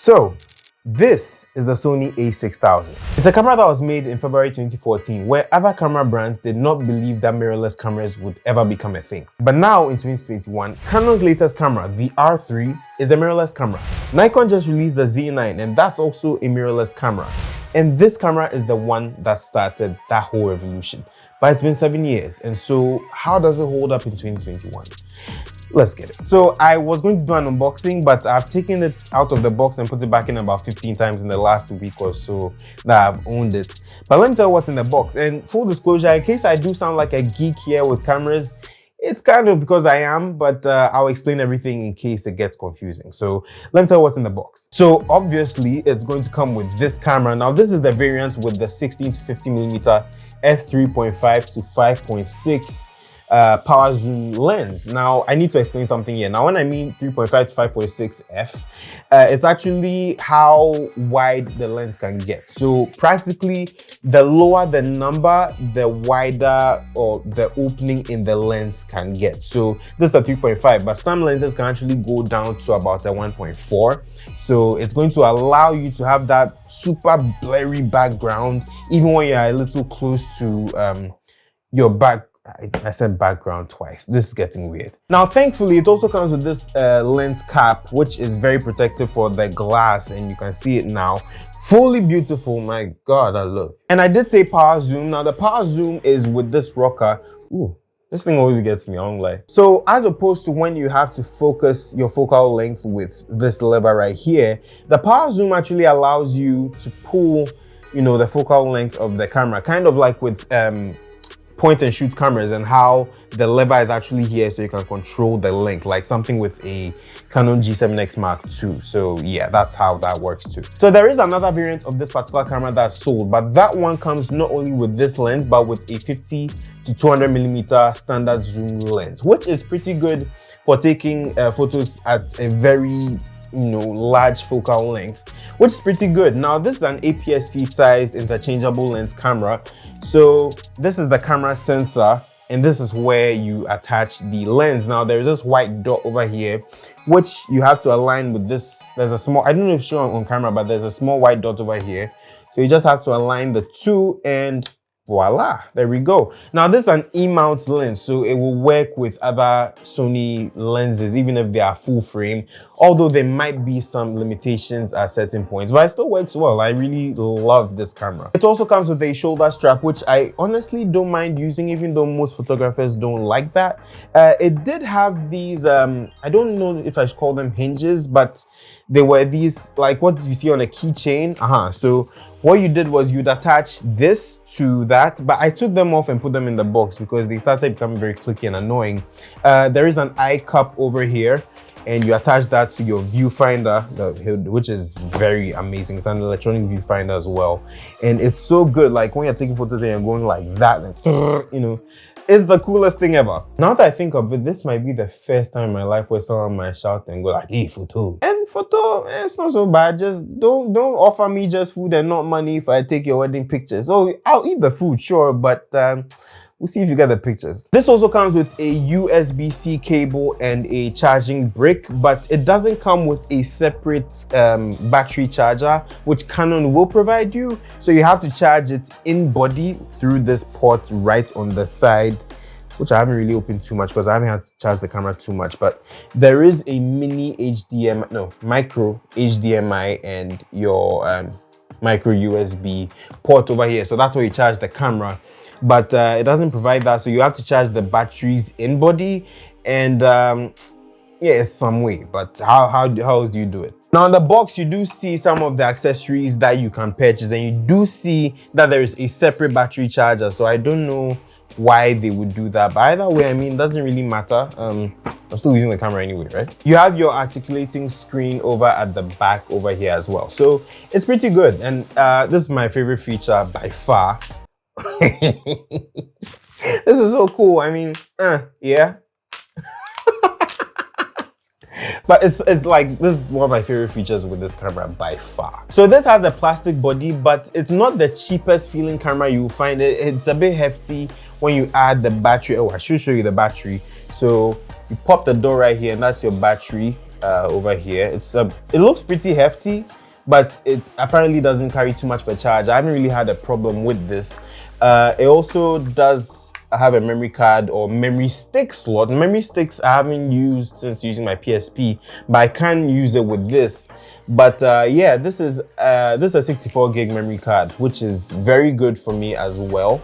So this is the Sony a6000. It's a camera that was made in February 2014, where other camera brands did not believe that mirrorless cameras would ever become a thing. But now in 2021, Canon's latest camera, the R3, is a mirrorless camera. Nikon just released the Z9, and that's also a mirrorless camera. And this camera is the one that started that whole revolution. But it's been 7 years, and so how does it hold up in 2021? Let's get it. So I was going to do an unboxing, but I've taken it out of the box and put it back in about 15 times in the last week or so that I've owned it. But let me tell you what's in the box. And full disclosure, in case I do sound like a geek here with cameras, it's kind of because I am, but I'll explain everything in case it gets confusing. So let me tell you what's in the box. So obviously it's going to come with this camera. Now this is the variant with the 16 to 50mm f3.5 to 5.6 power zoom lens. Now I need to explain something here. Now when I mean 3.5 to 5.6 f, it's actually how wide the lens can get. So practically the lower the number, the wider or the opening in the lens can get. So this is a 3.5, but some lenses can actually go down to about a 1.4. So it's going to allow you to have that super blurry background even when you're a little close to your back. I said background twice. This is getting weird. Now, thankfully, it also comes with this lens cap, which is very protective for the glass, and you can see it now. Fully beautiful. My God, I love. And I did say power zoom. Now, the power zoom is with this rocker. Ooh, this thing always gets me, I won't lie. So, as opposed to when you have to focus your focal length with this lever right here, the power zoom actually allows you to pull, you know, the focal length of the camera, kind of like with point and shoot cameras, and how the lever is actually here so you can control the length, like something with a Canon G7X Mark II. So yeah, that's how that works too. So there is another variant of this particular camera that's sold, but that one comes not only with this lens, but with a 50 to 200mm standard zoom lens, which is pretty good for taking photos at a very large focal length, which is pretty good. Now this is an APS-C sized interchangeable lens camera. So this is the camera sensor, and this is where you attach the lens. Now there's this white dot over here, which you have to align with this. There's a small, I don't know if it's shown on camera, but there's a small white dot over here. So you just have to align the two, and voila, there we go. Now this is an E-mount lens, so it will work with other Sony lenses, even if they are full frame, although there might be some limitations at certain points, but it still works well. I really love this camera. It also comes with a shoulder strap, which I honestly don't mind using, even though most photographers don't like that. It did have these, I don't know if I should call them hinges, but they were these, like what you see on a keychain. So what you did was you'd attach this to that, but I took them off and put them in the box because they started becoming very clicky and annoying. There is an eye cup over here, and you attach that to your viewfinder, which is very amazing. It's an electronic viewfinder as well, and it's so good. Like when you're taking photos and you're going like that, and, it's the coolest thing ever. Now that I think of it, this might be the first time in my life where someone might shout and go like, "Hey, photo!" And photo, it's not so bad. Just don't offer me just food and not money if I take your wedding pictures. So I'll eat the food, sure, but we'll see if you get the pictures. This also comes with a USB-C cable and a charging brick, but it doesn't come with a separate battery charger, which Canon will provide you. So you have to charge it in body through this port right on the side, which I haven't really opened too much because I haven't had to charge the camera too much. But there is a micro HDMI and your micro USB port over here. So that's where you charge the camera. But it doesn't provide that, so you have to charge the batteries in body, and yeah, it's some way, but how else do you do it? Now in the box you do see some of the accessories that you can purchase, and you do see that there is a separate battery charger. So I don't know why they would do that, but either way, I mean, it doesn't really matter. I'm still using the camera anyway, right? You have your articulating screen over at the back over here as well, so it's pretty good. And this is my favorite feature by far. This is so cool. I mean, yeah. But it's like, this is one of my favorite features with this camera by far. So this has a plastic body, but it's not the cheapest feeling camera you will find. It's a bit hefty when you add the battery. Oh, I should show you the battery. So you pop the door right here, and that's your battery. over here. It looks pretty hefty, but it apparently doesn't carry too much of a charge. I haven't really had a problem with this. It also does have a memory card or memory stick slot. Memory sticks I haven't used since using my PSP, but I can use it with this. But yeah, this is a 64 gig memory card, which is very good for me as well.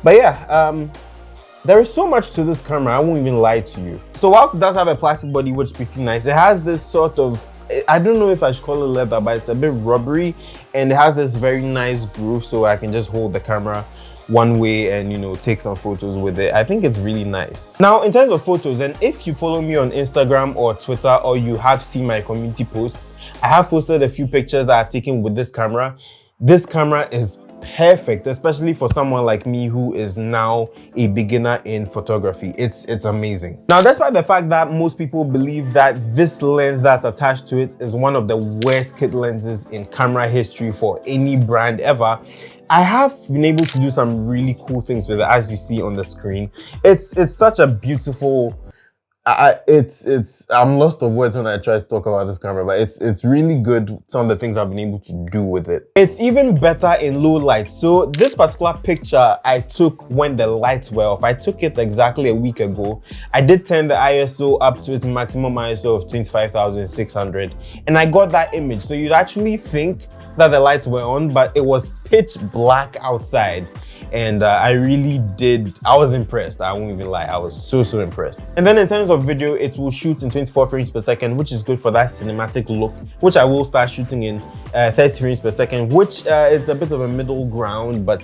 But yeah, there is so much to this camera, I won't even lie to you. So whilst it does have a plastic body, which is pretty nice, it has this sort of, I don't know if I should call it leather, but it's a bit rubbery, and it has this very nice groove, so I can just hold the camera one way and, you know, take some photos with it. I think it's really nice. Now, in terms of photos, and if you follow me on Instagram or Twitter, or you have seen my community posts, I have posted a few pictures that I've taken with this camera. This camera is perfect, especially for someone like me who is now a beginner in photography. It's amazing. Now, despite the fact that most people believe that this lens that's attached to it is one of the worst kit lenses in camera history for any brand ever, I have been able to do some really cool things with it, as you see on the screen. It's such a beautiful, I'm lost of words when I try to talk about this camera, but it's really good, some of the things I've been able to do with it. It's even better in low light. So this particular picture I took when the lights were off. I took it exactly a week ago. I did turn the ISO up to its maximum ISO of 25,600, and I got that image. So you'd actually think that the lights were on, but it was pitch black outside. And I was impressed. I won't even lie, I was so impressed. And then in terms of video, it will shoot in 24 frames per second, which is good for that cinematic look, which I will start shooting in 30 frames per second, which is a bit of a middle ground, but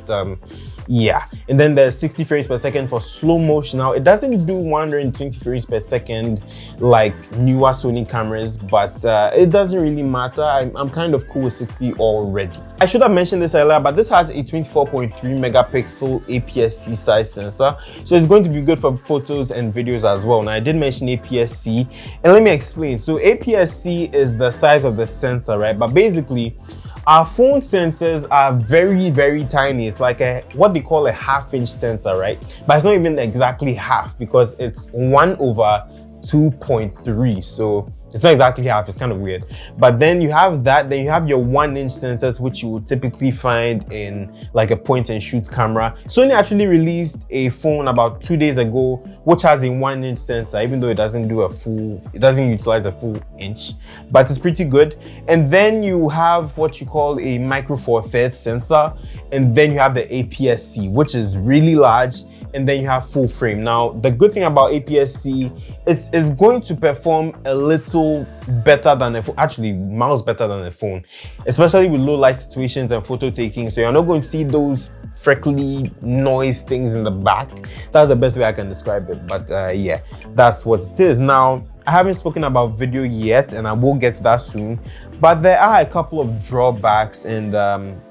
yeah. And then there's 60 frames per second for slow motion. Now, it doesn't do 120 frames per second like newer Sony cameras, but it doesn't really matter. I'm kind of cool with 60 already. I should have mentioned this earlier, but this has a 24.3 megapixel APS-C size sensor, so it's going to be good for photos and videos as well. Now, I did mention APS-C, and let me explain. So APS-C is the size of the sensor, right? But basically, our phone sensors are very tiny. It's like what they call a half-inch sensor, right? But it's not even exactly half, because it's 1/2.3, so it's not exactly half. It's kind of weird. But then you have that, then you have your 1-inch sensors, which you would typically find in like a point and shoot camera. Sony actually released a phone about 2 days ago which has a 1-inch sensor, even though it doesn't utilize a full inch, but it's pretty good. And then you have what you call a micro four thirds sensor, and then you have the APS-C, which is really large, and then you have full frame. Now, the good thing about APS-C, it's going to perform a little better than a phone, actually miles better than a phone, especially with low light situations and photo taking. So you're not going to see those freckly noise things in the back. That's the best way I can describe it. But yeah, that's what it is. Now, I haven't spoken about video yet, and I will get to that soon, but there are a couple of drawbacks, and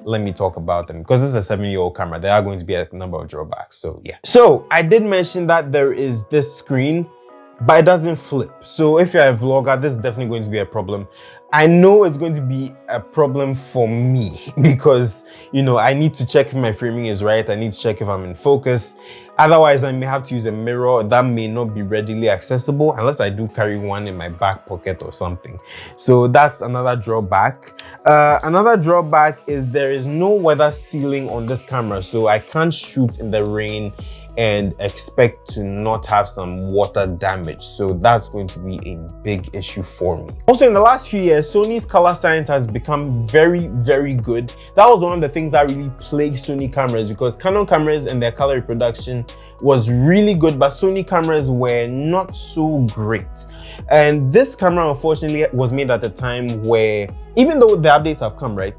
let me talk about them, because this is a 7-year-old camera. There are going to be a number of drawbacks, so yeah. So I did mention that there is this screen, but it doesn't flip. So if you're a vlogger, this is definitely going to be a problem. I know it's going to be a problem for me because, you know, I need to check if my framing is right. I need to check if I'm in focus. Otherwise, I may have to use a mirror that may not be readily accessible unless I do carry one in my back pocket or something. So that's another drawback. Another drawback is there is no weather sealing on this camera, so I can't shoot in the rain and expect to not have some water damage. So that's going to be a big issue for me. Also, in the last few years, Sony's color science has become very good. That was one of the things that really plagued Sony cameras, because Canon cameras and their color reproduction was really good, but Sony cameras were not so great. And this camera, unfortunately, was made at a time where, even though the updates have come, right,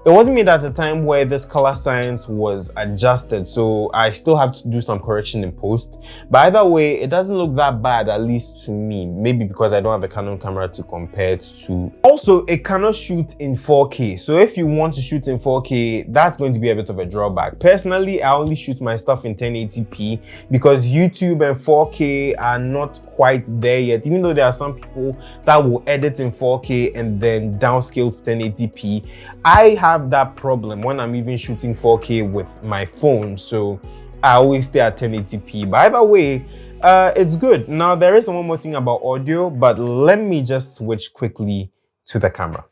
it wasn't made at the time where this color science was adjusted, so I still have to do some correction in post. But either way, it doesn't look that bad, at least to me. Maybe because I don't have a Canon camera to compare it to. Also, it cannot shoot in 4K. So if you want to shoot in 4K, that's going to be a bit of a drawback. Personally, I only shoot my stuff in 1080p because YouTube and 4K are not quite there yet. Even though there are some people that will edit in 4K and then downscale to 1080p, I have that problem when I'm even shooting 4K with my phone, so I always stay at 1080p. But either way, It's good. Now, there is one more thing about audio, but let me just switch quickly to the camera.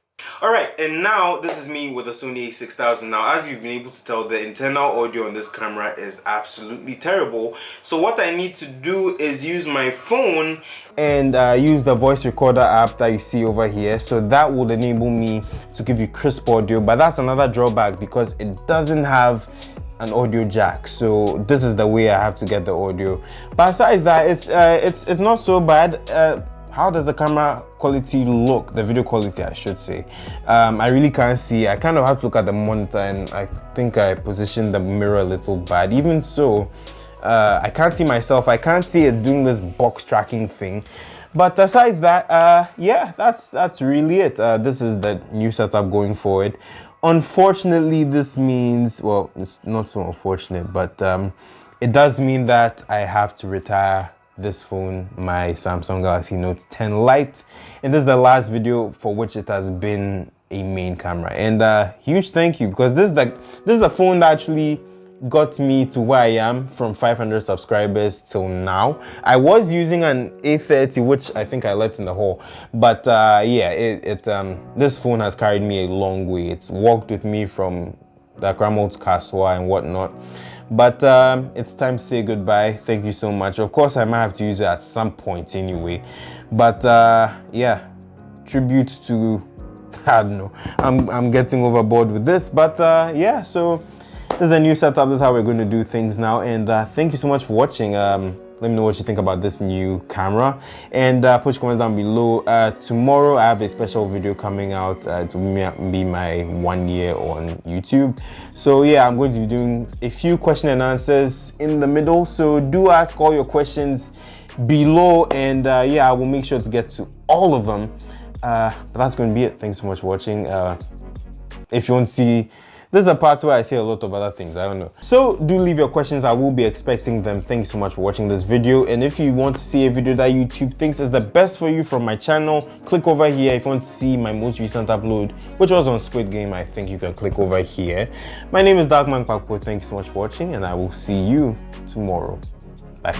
Alright, and now this is me with the Sony a6000. Now, as you've been able to tell, the internal audio on this camera is absolutely terrible. So what I need to do is use my phone and use the voice recorder app that you see over here. So that would enable me to give you crisp audio, but that's another drawback because it doesn't have an audio jack. So this is the way I have to get the audio. But besides that, it's not so bad. How does the camera quality look? The video quality, I should say. I really can't see. I kind of have to look at the monitor, and I think I positioned the mirror a little bad. Even so, I can't see myself. I can't see it's doing this box tracking thing. But besides that, yeah, that's really it. This is the new setup going forward. Unfortunately, this means, well, it's not so unfortunate, but it does mean that I have to retire this phone, my Samsung Galaxy Note 10 Lite, and this is the last video for which it has been a main camera. And huge thank you, because this is the phone that actually got me to where I am from 500 subscribers till now. I was using an A30, which I think I left in the hall, but yeah, this phone has carried me a long way. It's walked with me from the Kramo to Kaswa and whatnot. But it's time to say goodbye. Thank you so much. Of course, I might have to use it at some point anyway. But yeah, tribute to, I don't know, I'm getting overboard with this. But yeah, so this is a new setup. This is how we're going to do things now. And thank you so much for watching. Let me know what you think about this new camera, and put your comments down below. Tomorrow I have a special video coming out to be my 1 year on YouTube. So yeah, I'm going to be doing a few question and answers in the middle. So do ask all your questions below, and yeah, I will make sure to get to all of them. But that's going to be it. Thanks so much for watching. If you want to see, this is a part where I say a lot of other things, I don't know. So do leave your questions, I will be expecting them. Thanks so much for watching this video. And if you want to see a video that YouTube thinks is the best for you from my channel, click over here. If you want to see my most recent upload, which was on Squid Game, I think you can click over here. My name is Kpakpo. Thanks so much for watching, and I will see you tomorrow. Bye.